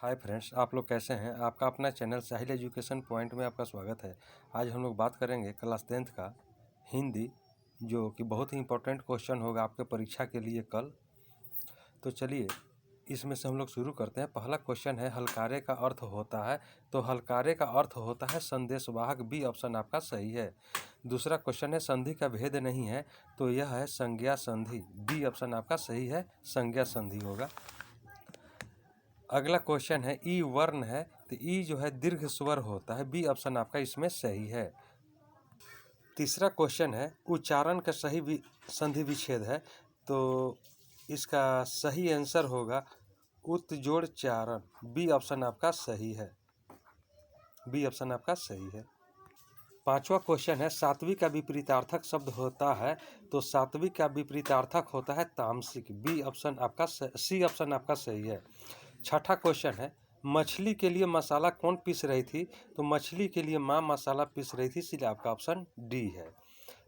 Hi friends, आप लोग कैसे हैं। आपका अपना चैनल साहिल एजुकेशन पॉइंट में आपका स्वागत है। आज हम लोग बात करेंगे क्लास 10th का हिंदी, जो कि बहुत ही इंपॉर्टेंट क्वेश्चन होगा आपके परीक्षा के लिए कल। तो चलिए इसमें से हम लोग शुरू करते हैं। पहला क्वेश्चन है, हलकारे का अर्थ होता है। तो हलकारे का अर्थ होता है संदेशवाहक। बी ऑप्शन आपका सही है। दूसरा क्वेश्चन है, संधि का भेद नहीं है। तो यह है संज्ञा संधि। बी ऑप्शन आपका सही है, संज्ञा संधि होगा। अगला क्वेश्चन है, ई वर्ण है। तो ई जो है दीर्घ स्वर होता है। बी ऑप्शन आपका इसमें सही है। तीसरा क्वेश्चन है, उच्चारण का सही संधि विच्छेद है। तो इसका सही आंसर होगा उत्जोड़ चारण। बी ऑप्शन आपका सही है। बी ऑप्शन आपका सही है। पांचवा क्वेश्चन है, सात्विक का विपरीतार्थक शब्द होता है। तो सात्विक का विपरीतार्थक होता है तामसिक। बी ऑप्शन आपका सी ऑप्शन आपका सही है। छठा क्वेश्चन है, मछली के लिए मसाला कौन पीस रही थी। तो मछली के लिए माँ मसाला पीस रही थी, इसलिए आपका ऑप्शन डी है।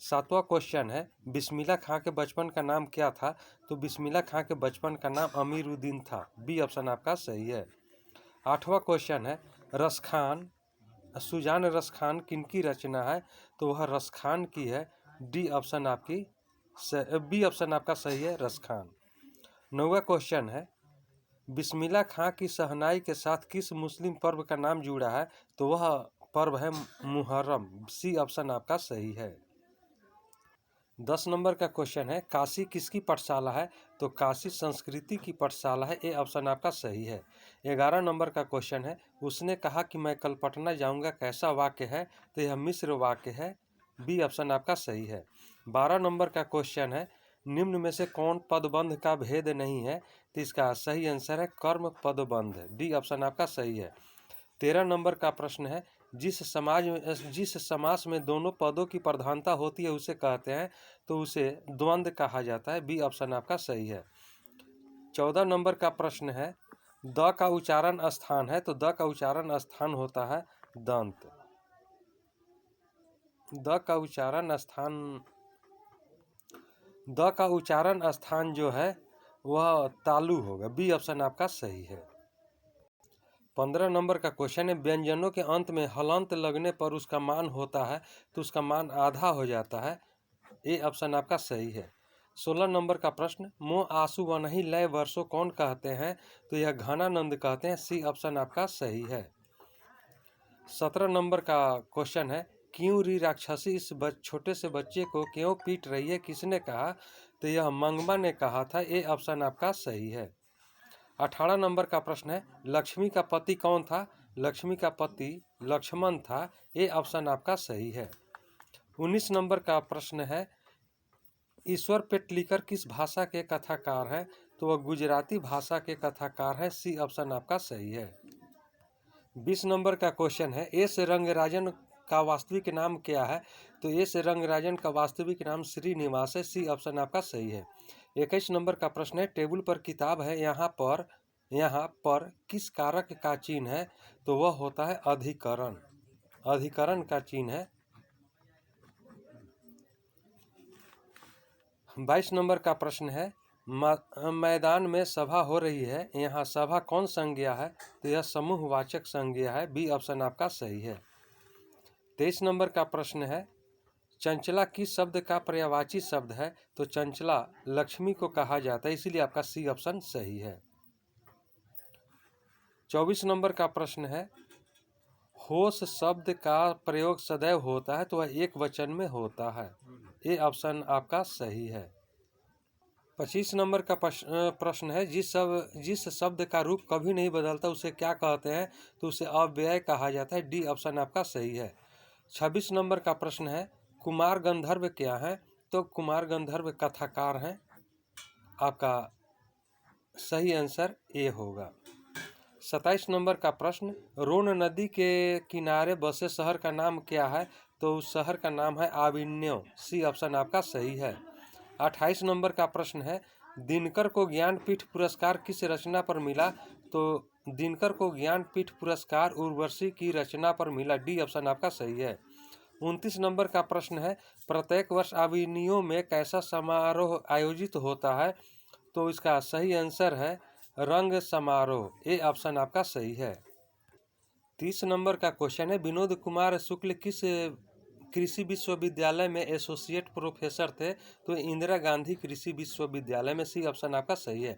सातवां क्वेश्चन है, बिस्मिल्लाह खां के बचपन का नाम क्या था। तो बिस्मिल्लाह खां के बचपन का नाम अमीरुद्दीन था। बी ऑप्शन आपका सही है। आठवां क्वेश्चन है, रसखान सुजान रसखान किनकी रचना है। तो वह रसखान की है। डी ऑप्शन आपकी बी ऑप्शन आपका सही है, रसखान। नौवां क्वेश्चन है, बिस्मिल्लाह खां की शहनाई के साथ किस मुस्लिम पर्व का नाम जुड़ा है। तो वह पर्व है मुहर्रम। सी ऑप्शन आपका सही है। 10 नंबर का क्वेश्चन है, काशी किसकी पाठशाला है। तो काशी संस्कृति की पाठशाला है। ए ऑप्शन आपका सही है। 11 नंबर का क्वेश्चन है, उसने कहा कि मैं कल पटना जाऊंगा, कैसा वाक्य है। तो यह मिश्र वाक्य है। बी ऑप्शन आपका सही है। 12 नंबर का क्वेश्चन है, निम्न में से कौन पदबंध का भेद नहीं है। तो इसका सही आंसर है कर्म पदबंध। डी ऑप्शन आपका सही है। 13 नंबर का प्रश्न है, जिस समास में दोनों पदों की प्रधानता होती है उसे कहते हैं। तो उसे द्वंद्व कहा जाता है। बी ऑप्शन आपका सही है। 14 नंबर का प्रश्न है, द का उच्चारण स्थान है। तो द का उच्चारण स्थान होता है दंत। द का उच्चारण स्थान जो है वह तालु होगा। बी ऑप्शन आपका सही है। 15 नंबर का क्वेश्चन है, व्यंजनों के अंत में हलंत लगने पर उसका मान होता है। तो उसका मान आधा हो जाता है। ए ऑप्शन आपका सही है। 16 नंबर का प्रश्न, मोह आंसू वनहि लय वर्षों कौन कहते हैं। तो यह घनानंद कहते हैं। सी ऑप्शन आपका सही है। 17 नंबर का क्वेश्चन है, क्यों री राक्षसी इस छोटे से बच्चे को क्यों पीट रही है, किसने कहा। तो यह मंगमा ने कहा था। ए ऑप्शन आपका सही है। 18 नंबर का प्रश्न है, लक्ष्मी का पति कौन था। लक्ष्मी का पति लक्ष्मण था। ए ऑप्शन आपका सही है। 19 नंबर का प्रश्न है, ईश्वर पेटलीकर किस भाषा के कथाकार हैं। तो वह गुजराती भाषा के कथाकार हैं। सी ऑप्शन आपका सही है। 20 नंबर का क्वेश्चन है, एस रंगराजन का वास्तविक नाम क्या है। तो एस रंगराजन का वास्तविक नाम श्रीनिवास है। सी ऑप्शन आपका सही है। 21 नंबर का प्रश्न है, टेबल पर किताब है, यहाँ पर किस कारक का चिन्ह है। तो वह होता है अधिकरण। अधिकरण का चिन्ह है। 22 नंबर का प्रश्न है, मैदान में सभा हो रही है, यहाँ सभा कौन संज्ञा है। तो यह समूहवाचक संज्ञा है। बी ऑप्शन आपका सही है। 23 नंबर का प्रश्न है, चंचला किस शब्द का पर्यायवाची शब्द है। तो चंचला लक्ष्मी को कहा जाता है, इसीलिए आपका सी ऑप्शन सही है। 24 नंबर का प्रश्न है, होश शब्द का प्रयोग सदैव होता है। तो वह एक वचन में होता है। ए ऑप्शन आपका सही है। 25 नंबर का प्रश्न है, जिस शब्द का रूप कभी नहीं बदलता उसे क्या कहते हैं। तो उसे अव्यय कहा जाता है। डी ऑप्शन आपका सही है। 26 नंबर का प्रश्न है, कुमार गंधर्व क्या है। तो कुमार गंधर्व कथाकार हैं। आपका सही आंसर ए होगा। 27 नंबर का प्रश्न, रोन नदी के किनारे बसे शहर का नाम क्या है। तो उस शहर का नाम है आविन्यो। सी ऑप्शन आपका सही है। 28 नंबर का प्रश्न है, दिनकर को ज्ञानपीठ पुरस्कार किस रचना पर मिला। तो दिनकर को ज्ञानपीठ पुरस्कार उर्वशी की रचना पर मिला। डी ऑप्शन आपका सही है। 29 नंबर का प्रश्न है, प्रत्येक वर्ष आविनियों में कैसा समारोह आयोजित होता है। तो इसका सही आंसर है रंग समारोह, ए ऑप्शन आपका सही है। 30 नंबर का क्वेश्चन है, विनोद कुमार शुक्ल किस कृषि विश्वविद्यालय में एसोसिएट प्रोफेसर थे? तो इंदिरा गांधी कृषि विश्वविद्यालय में, सी ऑप्शन आपका सही है।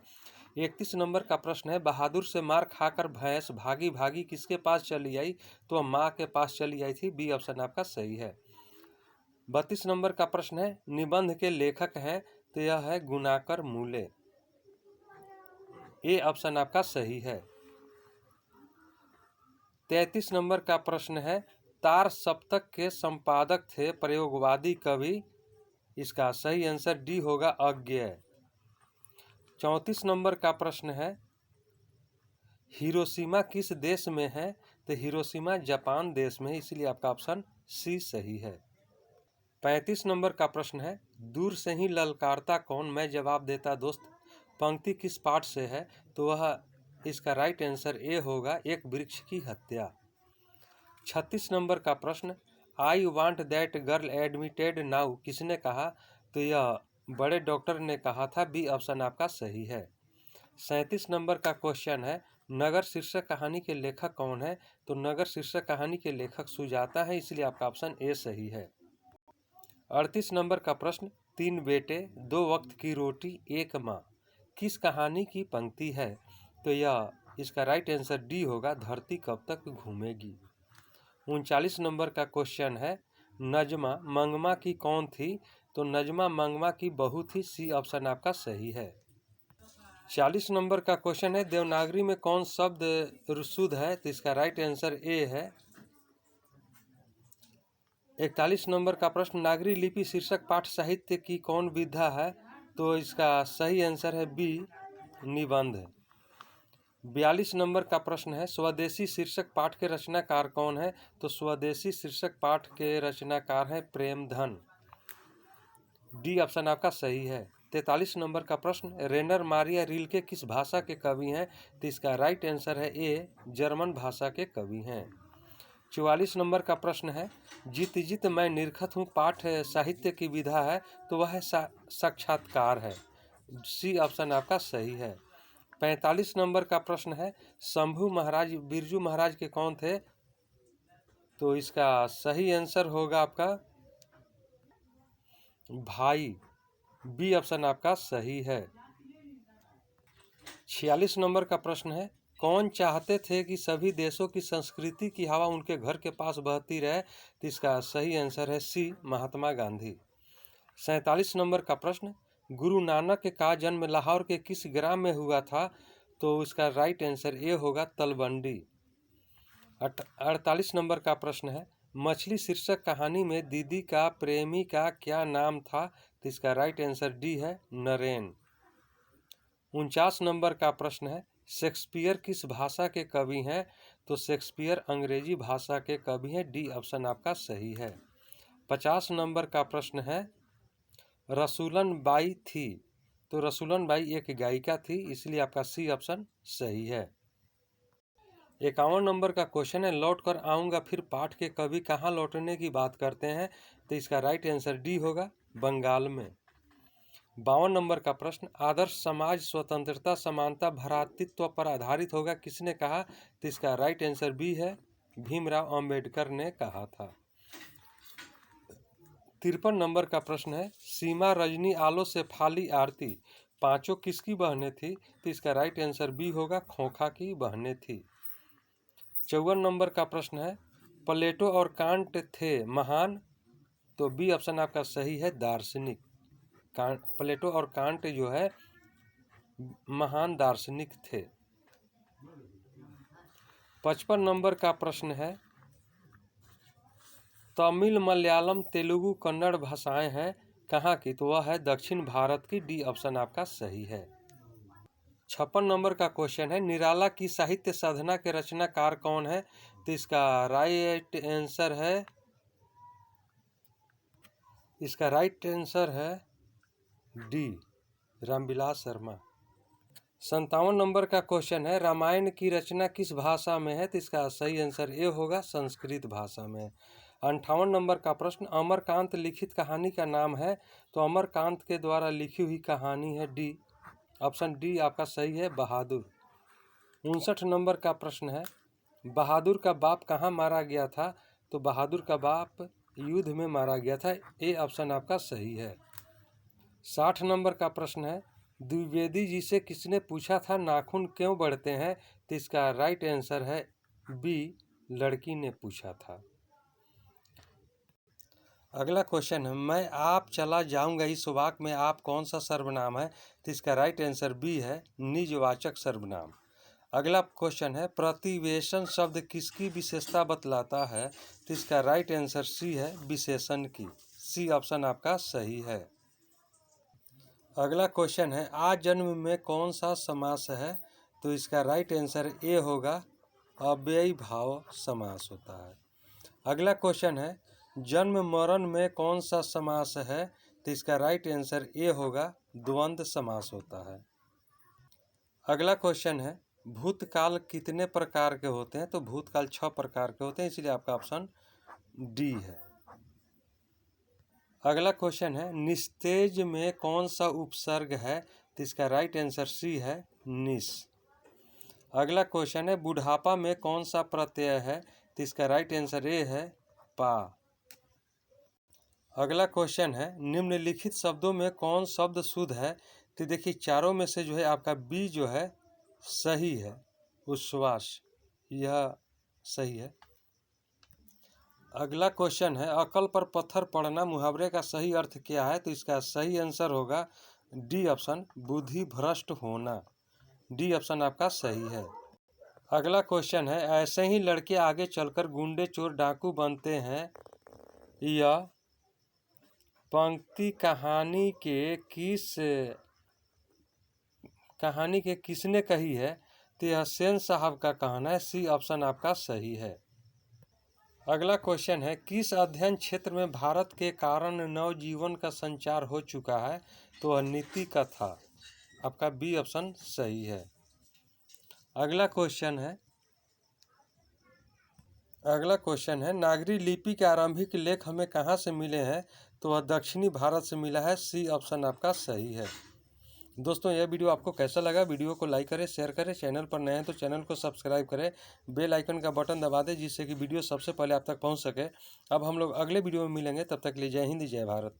31 नंबर का प्रश्न है, बहादुर से मार खाकर भैंस भागी भागी किसके पास चली आई? तो माँ के पास चली आई थी, बी ऑप्शन आपका सही है। 32 नंबर का प्रश्न है, निबंध के लेखक हैं? तो यह है गुणाकर मूले, ए ऑप्शन आपका सही है। 33 नंबर का प्रश्न है, तार सप्तक के संपादक थे प्रयोगवादी कवि? इसका सही आंसर डी होगा, अज्ञेय। 34 नंबर का प्रश्न है, हिरोशिमा किस देश में है? तो हिरोशिमा जापान देश में है, इसलिए आपका ऑप्शन सी सही है। 35 नंबर का प्रश्न है, दूर से ही ललकारता कौन? मैं जवाब देता दोस्त पंक्ति किस पाठ से है? तो वह इसका राइट आंसर ए होगा, एक वृक्ष की हत्या। 36 नंबर का प्रश्न, I want that girl admitted now किसने कहा? तो यह बड़े डॉक्टर ने कहा था, बी ऑप्शन आपका सही है। 37 नंबर का क्वेश्चन है, नगर शीर्षक कहानी के लेखक कौन है? तो नगर शीर्षक कहानी के लेखक सुजाता है, इसलिए आपका ऑप्शन ए सही है। 38 नंबर का प्रश्न, तीन बेटे दो वक्त की रोटी एक माँ किस कहानी की पंक्ति है? तो यह इसका राइट आंसर डी होगा, धरती कब तक घूमेगी। 39 नंबर का क्वेश्चन है, नजमा मंगमा की कौन थी? तो नजमा मंगमा की बहू थी, सी ऑप्शन आपका सही है। 40 नंबर का क्वेश्चन है, देवनागरी में कौन शब्द शुद्ध है? तो इसका राइट आंसर ए है। 41 नंबर का प्रश्न, नागरी लिपि शीर्षक पाठ साहित्य की कौन विधा है? तो इसका सही आंसर है बी, निबंध। 42 नंबर का प्रश्न है, स्वदेशी शीर्षक पाठ के रचनाकार कौन है? तो स्वदेशी शीर्षक पाठ के रचनाकार हैं प्रेमधन, डी ऑप्शन आपका सही है। 43 नंबर का प्रश्न, रेनर मारिया रिल्के किस भाषा के कवि हैं? तो इसका राइट आंसर है ए, जर्मन भाषा के कवि हैं। 44 नंबर का प्रश्न है, जित जित मैं निरखत हूँ पाठ साहित्य की विधा है? तो वह साक्षात्कार है, सी ऑप्शन आपका सही है। 45 नंबर का प्रश्न है, शंभू महाराज बिरजू महाराज के कौन थे? तो इसका सही आंसर होगा आपका भाई, बी ऑप्शन आपका सही है। 46 नंबर का प्रश्न है, कौन चाहते थे कि सभी देशों की संस्कृति की हवा उनके घर के पास बहती रहे? तो इसका सही आंसर है सी, महात्मा गांधी। 47 नंबर का प्रश्न, गुरु नानक का जन्म लाहौर के किस ग्राम में हुआ था? तो इसका राइट आंसर ए होगा, तलवंडी। 48 नंबर का प्रश्न है, मछली शीर्षक कहानी में दीदी का प्रेमी का क्या नाम था? तो इसका राइट आंसर डी है, नरेन। 49 नंबर का प्रश्न है, शेक्सपियर किस भाषा के कवि हैं? तो शेक्सपियर अंग्रेजी भाषा के कवि हैं, डी ऑप्शन आपका सही है। 50 नंबर का प्रश्न है, रसूलन बाई थी? तो रसूलन बाई एक गायिका थी, इसलिए आपका सी ऑप्शन सही है। 51 नंबर का क्वेश्चन है, लौट कर आऊँगा फिर पाठ के कवि कहाँ लौटने की बात करते हैं? तो इसका राइट आंसर डी होगा, बंगाल में। 52 नंबर का प्रश्न, आदर्श समाज स्वतंत्रता समानता भ्रातृत्व पर आधारित होगा किसने कहा? तो इसका राइट आंसर बी है, भीमराव अंबेडकर ने कहा था। 53 नंबर का प्रश्न है, सीमा रजनी आलो से फाली आरती पांचों किसकी बहनें थी? तो इसका राइट आंसर बी होगा, खोखा की बहनें थी। 54 नंबर का प्रश्न है, प्लेटो और कांट थे महान? तो बी ऑप्शन आपका सही है, दार्शनिक। प्लेटो और कांट जो है महान दार्शनिक थे। 55 नंबर का प्रश्न है, तमिल मलयालम तेलुगु कन्नड़ भाषाएं हैं कहाँ की? तो वह है दक्षिण भारत की, डी ऑप्शन आपका सही है। 56 नंबर का क्वेश्चन है, निराला की साहित्य साधना के रचनाकार कौन है? तो इसका राइट आंसर है डी, रामविलास शर्मा। 57 नंबर का क्वेश्चन है, रामायण की रचना किस भाषा में है? तो इसका सही आंसर ए होगा, संस्कृत भाषा में। 58 नंबर का प्रश्न, अमरकांत लिखित कहानी का नाम है? तो अमरकांत के द्वारा लिखी हुई कहानी है डी ऑप्शन डी आपका सही है, बहादुर। 59 नंबर का प्रश्न है, बहादुर का बाप कहाँ मारा गया था? तो बहादुर का बाप युद्ध में मारा गया था। ए ऑप्शन आपका सही है। 60 नंबर का प्रश्न है, द्विवेदी जी से किसने पूछा था नाखून क्यों बढ़ते हैं? तो इसका राइट आंसर है बी, लड़की ने पूछा था। अगला क्वेश्चन है, मैं आप चला जाऊंगा इस वाक्य में आप कौन सा सर्वनाम है? तो इसका राइट आंसर बी है, निजवाचक सर्वनाम। अगला क्वेश्चन है, प्रतिवेशन शब्द किसकी विशेषता बतलाता है? तो इसका राइट आंसर सी है, विशेषण की। सी ऑप्शन आपका सही है। अगला क्वेश्चन है, आजन्म में कौन सा समास है? तो इसका राइट आंसर ए होगा, अव्ययी भाव समास होता है। अगला क्वेश्चन है, जन्म मरण में कौन सा समास है? तो इसका राइट आंसर ए होगा, द्वंद्व समास होता है। अगला क्वेश्चन है, भूतकाल कितने प्रकार के होते हैं? तो भूतकाल 6 प्रकार के होते हैं, इसलिए आपका ऑप्शन डी है। अगला क्वेश्चन है, निस्तेज में कौन सा उपसर्ग है? तो इसका राइट आंसर सी है, निस। अगला क्वेश्चन है, बुढ़ापा में कौन सा प्रत्यय है? तो इसका राइट आंसर ए है, पा। अगला क्वेश्चन है, निम्नलिखित शब्दों में कौन शब्द शुद्ध है? तो देखिए चारों में से जो है आपका बी जो है सही है, उच्छ्वास, यह सही है। अगला क्वेश्चन है, अकल पर पत्थर पड़ना मुहावरे का सही अर्थ क्या है? तो इसका सही आंसर होगा डी ऑप्शन, बुद्धि भ्रष्ट होना। डी ऑप्शन आपका सही है। अगला क्वेश्चन है, ऐसे ही लड़के आगे चलकर गुंडे चोर डाकू बनते हैं, यह पंक्ति कहानी के किसने कही है? तो यह सेन साहब का कहना है। सी ऑप्शन आपका सही है। अगला क्वेश्चन है, किस अध्ययन क्षेत्र में भारत के कारण नवजीवन का संचार हो चुका है? तो वह नीति का था। आपका बी ऑप्शन सही है। अगला क्वेश्चन है, नागरी लिपि के आरंभिक लेख हमें कहाँ से मिले हैं? तो वह दक्षिणी भारत से मिला है। सी ऑप्शन आपका सही है। दोस्तों यह वीडियो आपको कैसा लगा? वीडियो को लाइक करें, शेयर करें, चैनल पर नए हैं तो चैनल को सब्सक्राइब करें, बेल आइकन का बटन दबा दें जिससे कि वीडियो सबसे पहले आप तक पहुंच सके। अब हम लोग अगले वीडियो में मिलेंगे, तब तक के लिए जय हिंद, जय भारत।